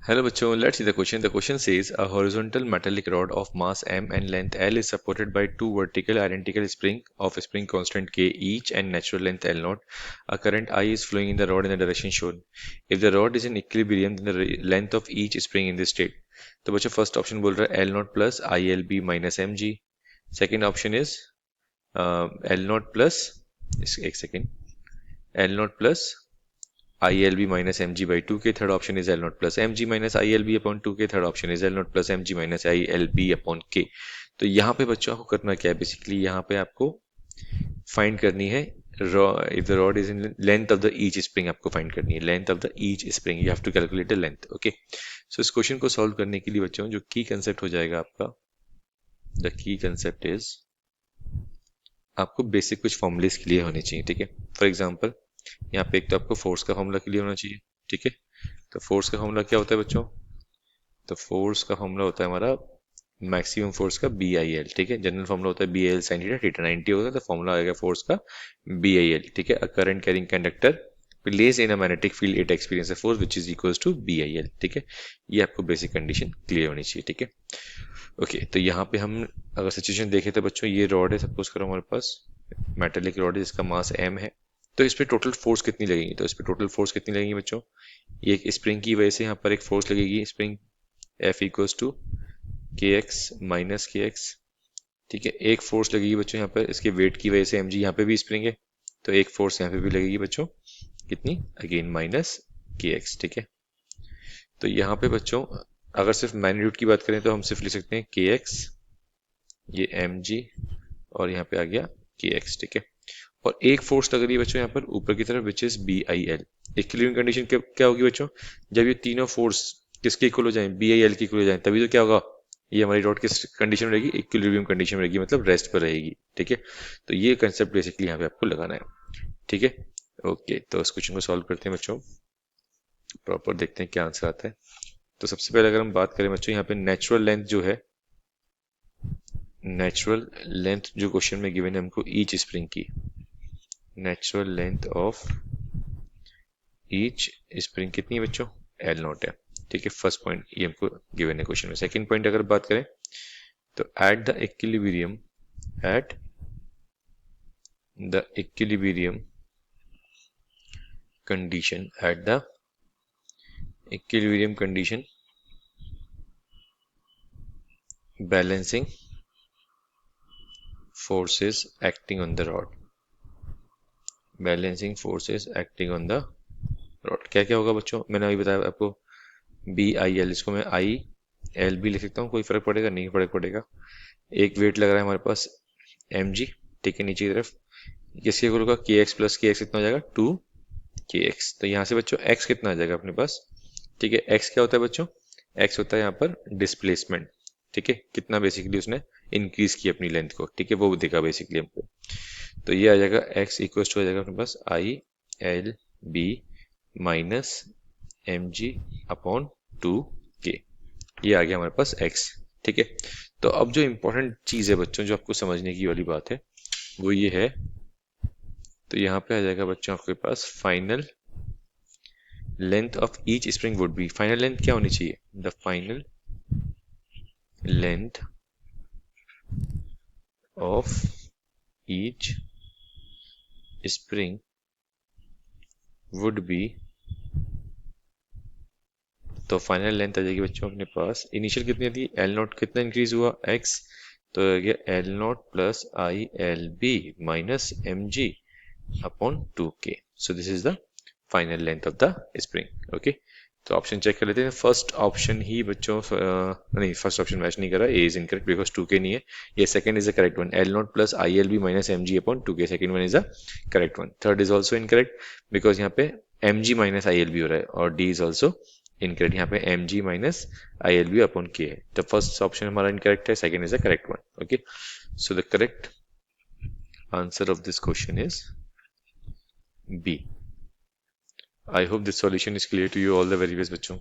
Hello बच्चों, let's see the question. The question says a horizontal metallic rod of mass m and length l is supported by two vertical identical spring of spring constant k each and natural length l naught. A current I is flowing in the rod in the direction shown. If the rod is in equilibrium, then the length of each spring in this state. तो बच्चों first option बोल रहा है L not plus I L B minus M G. Second option is L not plus एक second L not plus I L B minus M G by two K. Third option is L not plus M G minus I L B upon two K. Third option is L not plus M G minus I L B upon K. तो यहाँ पे बच्चों आपको करना क्या है, basically यहाँ पे आपको फाइंड करनी है if the rod is in length of the each spring. आपको फाइंड करनी है length of the each spring. You have to calculate the length. Okay, so इस क्वेश्चन को सॉल्व करने के लिए बच्चों जो की कंसेप्ट हो जाएगा आपका, द की कंसेप्ट इज आपको बेसिक कुछ फॉर्मूलेस क्लियर होने चाहिए. ठीक है, फॉर एग्जाम्पल यहाँ पे एक तो आपको फोर्स का फॉर्मूला क्लियर होना चाहिए. ठीक है, तो फोर्स का फॉर्मूला क्या होता है बच्चों? तो फोर्स का फॉर्मूला होता है हमारा मैक्सिमम फोर्स का बी आई एल. ठीक है, जनरल फॉर्मूला होता है B I L sine theta. Theta 90 होता है तो फॉर्मूला आएगा फोर्स का बी आई एल. ठीक है, a current carrying conductor place in a magnetic field it experience a force which is equals to B I L. ठीक है, ये आपको बेसिक कंडीशन क्लियर होनी चाहिए. ठीक है, ओके, तो यहाँ पे हम अगर सिचुएशन देखें तो बच्चों ये रॉड है, सपोज करो हमारे पास मेटेलिक रॉड है जिसका मास m है. तो इस पे टोटल फोर्स कितनी लगेगी? तो इस पे टोटल फोर्स कितनी लगेगी बच्चों? ये एक स्प्रिंग की वजह से यहाँ पर एक फोर्स लगेगी, स्प्रिंग F इक्वल्स टू के एक्स माइनस के एक्स. ठीक है, एक फोर्स लगेगी बच्चों यहाँ पर इसके वेट की वजह से mg. यहाँ पे भी स्प्रिंग है तो एक फोर्स यहाँ पे भी लगेगी बच्चों, कितनी? अगेन माइनस के एक्स. ठीक है, तो यहाँ पे बच्चों अगर सिर्फ मैग्नीट्यूड की बात करें तो हम सिर्फ लिख सकते हैं के एक्स, ये mg और यहाँ पे आ गया के एक्स. ठीक है, और एक फोर्स लग रही है बच्चों यहाँ पर ऊपर की तरफ which is B I L. Equilibrium condition क्या होगी बच्चों? जब ये तीनों फोर्स किसके इक्वल हो जाए? बी आई एल के इक्वल हो जाए, तभी तो क्या होगा, ये हमारी रॉड किस कंडीशन में रहेगी? इक्विलिब्रियम कंडीशन में रहेगी, मतलब रेस्ट पर रहेगी. ठीक है, तो ये कंसेप्ट बेसिकली यहाँ पे आपको लगाना है. ठीक है, ओके, तो इस क्वेश्चन को सॉल्व करते हैं बच्चों, प्रॉपर देखते हैं क्या आंसर आता है. तो सबसे पहले अगर हम बात करें बच्चों यहाँ पे नेचुरल लेंथ जो है, नेचुरल लेंथ जो क्वेश्चन में गिवन है हमको ईच स्प्रिंग की, natural length of each spring कितनी है बच्चों? एल नॉट है. ठीक है, फर्स्ट पॉइंट ये हमको गिवन है क्वेश्चन में. सेकंड पॉइंट अगर बात करें तो at the equilibrium condition, at the equilibrium condition balancing forces acting on the rod, balancing forces acting on the rod. क्या क्या होगा बच्चों? मैंने अभी बताया आपको बी आई एल, इसको मैं आई एल बी लिख सकता हूँ, कोई फर्क पड़ेगा? नहीं फर्क पड़ेगा. एक वेट लग रहा है हमारे पास एम जी. ठीक है, नीचे की तरफ किसके इक्वल होगा? के एक्स प्लस के एक्स कितना हो जाएगा? टू के एक्स. तो यहाँ से बच्चों एक्स कितना आ जाएगा अपने पास? ठीक है, एक्स क्या होता है बच्चों? एक्स होता है यहाँ पर डिस्प्लेसमेंट. ठीक है, कितना बेसिकली उसने इंक्रीज की अपनी लेंथ को. ठीक है, वो देखा बेसिकली हमको. तो ये आ जाएगा x इक्वल टू आ जाएगा अपने पास I L B minus M G upon two K. ये आ गया हमारे पास x. ठीक है, तो अब जो इंपॉर्टेंट चीज है बच्चों, जो आपको समझने की वाली बात है वो ये है. तो यहाँ पे आ जाएगा बच्चों आपके पास final length of each spring would be. Final length क्या होनी चाहिए? The final length of each spring would be. तो फाइनल लेंथ आ जाएगी बच्चों अपने पास, इनिशियल कितनी थी? एल नॉट कितना इंक्रीज हुआ? एक्स. तो आ गया L not plus I L B minus M G upon two K. So this is the final length of the spring. Okay, तो ऑप्शन चेक कर लेते हैं. फर्स्ट ऑप्शन ही बच्चों नहीं, फर्स्ट ऑप्शन मैच नहीं कर रहा. A is incorrect because two K नहीं है. ये second is the correct one, L not plus I L B minus M G upon two K. Second one is the correct one. Third is also incorrect because यहाँ पे M G minus I L B हो रहा है. और D is also incorrect, यहाँ पे M G minus I L B upon K है. तो फर्स्ट ऑप्शन हमारा इनकरेक्ट है, second is the correct one. Okay, so the correct answer of this question is B. I hope this solution is clear to you. All the very best बच्चों.